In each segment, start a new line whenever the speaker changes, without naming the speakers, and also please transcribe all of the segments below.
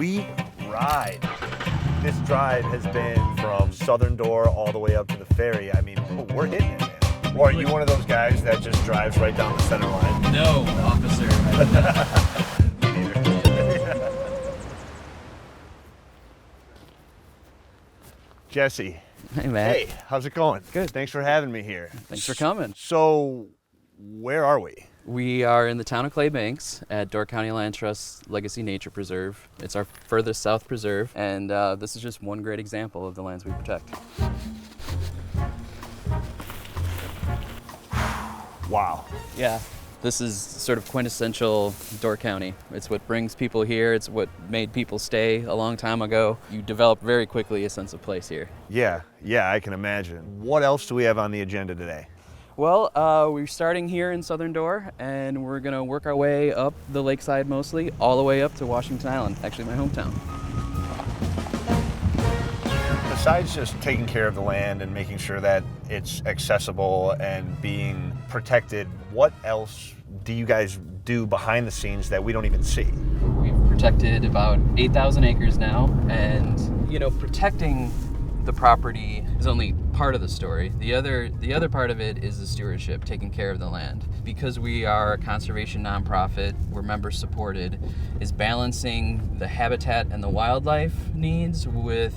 Sweet ride. This drive has been from Southern Door all the way up to the ferry. I mean, we're hitting it, man. Or are you one of those guys that just drives right down the center line?
No, officer.
Me neither. Jesse.
Hey, Matt.
Hey, how's it going?
Good.
Thanks for having me here.
Thanks for coming.
So, where are we?
We are in the town of Clay Banks at Door County Land Trust Legacy Nature Preserve. It's our furthest south preserve, and this is just one great example of the lands we protect.
Wow.
Yeah. This is sort of quintessential Door County. It's what brings people here. It's what made people stay a long time ago. You develop very quickly a sense of place here.
Yeah, I can imagine. What else do we have on the agenda today?
Well, we're starting here in Southern Door, and we're going to work our way up the lakeside mostly, all the way up to Washington Island, actually my hometown.
Besides just taking care of the land and making sure that it's accessible and being protected, what else do you guys do behind the scenes that we don't even see?
We've protected about 8,000 acres now, and protecting the property is only part of the story. The other part of it is the stewardship, taking care of the land. Because we are a conservation nonprofit, we're member supported, is balancing the habitat and the wildlife needs with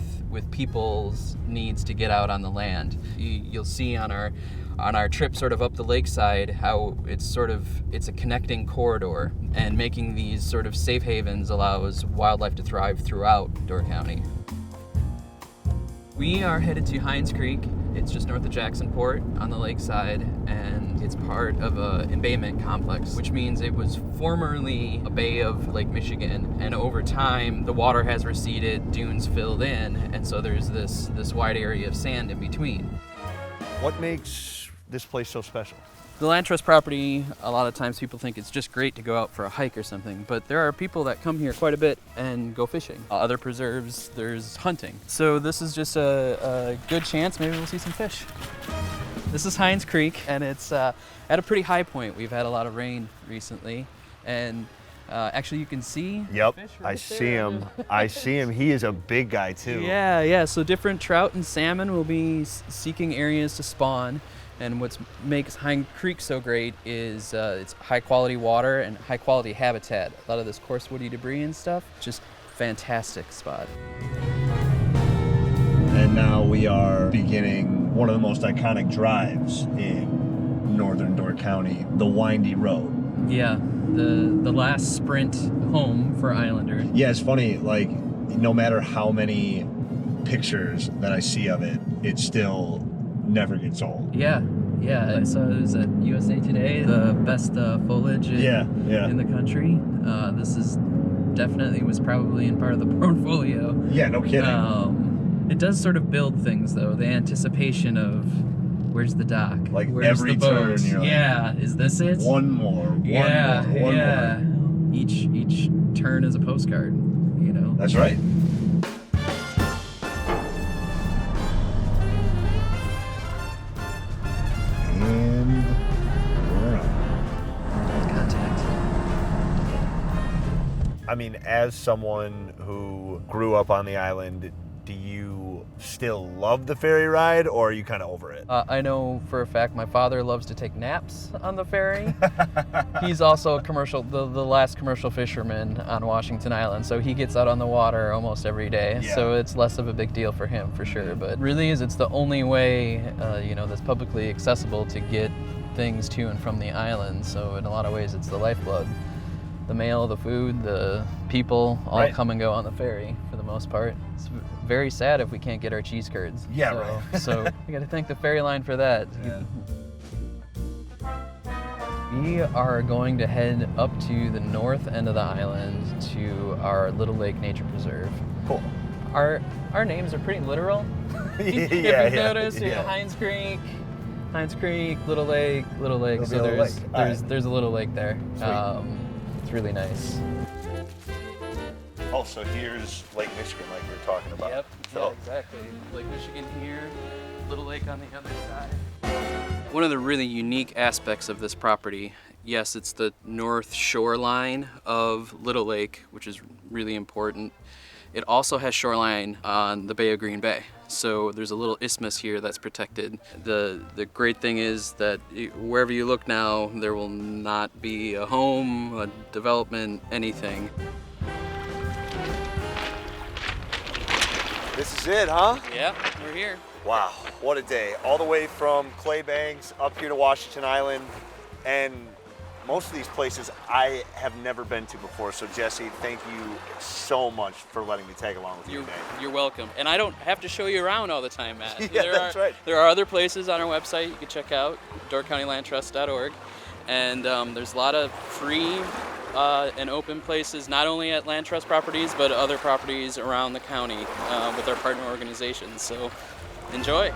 people's needs to get out on the land. You'll see on our trip sort of up the lakeside how it's a connecting corridor, and making these sort of safe havens allows wildlife to thrive throughout Door County. We are headed to Hines Creek. It's just north of Jacksonport on the lakeside, and it's part of an embayment complex, which means it was formerly a bay of Lake Michigan, and over time the water has receded, dunes filled in, and so there's this wide area of sand in between.
What makes this place so special?
The land trust property, a lot of times people think it's just great to go out for a hike or something, but there are people that come here quite a bit and go fishing. Other preserves, there's hunting. So this is just a good chance, maybe we'll see some fish. This is Hines Creek, and it's at a pretty high point. We've had a lot of rain recently, and actually you can see
Yep,
fish
I see him. I see him. He is a big guy too.
Yeah, so different trout and salmon will be seeking areas to spawn. And what makes Hines Creek so great is it's high quality water and high quality habitat. A lot of this coarse woody debris and stuff, just fantastic spot.
And now we are beginning one of the most iconic drives in northern Door County, the windy road.
Yeah, the last sprint home for Islanders.
Yeah, it's funny, like no matter how many pictures that I see of it, it still never gets old.
Yeah. I saw it was at USA Today, the best foliage in the country. This is definitely was probably in part of the portfolio.
Yeah, no kidding.
It does sort of build things though, the anticipation of where's the dock?
Like
where's
every
the boat?
turn, you're like,
yeah, is this it?
One more.
Each turn is a postcard,
That's right. And we're up.
Contact.
I mean, as someone who grew up on the island, do you still love the ferry ride, or are you kind of over it?
I know for a fact my father loves to take naps on the ferry. He's also the last commercial fisherman on Washington Island, so he gets out on the water almost every day.
Yeah.
So it's less of a big deal for him, for sure. But really it's the only way, that's publicly accessible to get things to and from the island. So in a lot of ways, it's the lifeblood. The mail, the food, the people all
right.
come and go on the ferry for the most part. It's very sad if we can't get our cheese curds.
Yeah, right.
So we got to thank the ferry line for that.
Yeah.
We are going to head up to the north end of the island to our Little Lake Nature Preserve.
Cool.
Our names are pretty literal. If you've noticed, Hines Creek, Little Lake. So there's a little lake there. It's really nice.
Oh, so here's Lake Michigan, like you were talking about.
Yep.
So.
Yeah, exactly. Lake Michigan here, Little Lake on the other side. One of the really unique aspects of this property Yes, it's the north shoreline of Little Lake, which is really important. It also has shoreline on the Bay of Green Bay. So there's a little isthmus here that's protected. The great thing is that wherever you look now, there will not be a home, a development, anything.
This is it, huh?
Yeah, we're here.
Wow, what a day. All the way from Clay Banks up here to Washington Island. And most of these places I have never been to before. So Jesse, thank you so much for letting me tag along with you today.
You're welcome. And I don't have to show you around all the time, Matt.
Yeah, that's right.
There are other places on our website you can check out, DoorCountyLandTrust.org. And there's a lot of free and open places, not only at Land Trust properties, but other properties around the county with our partner organizations. So enjoy.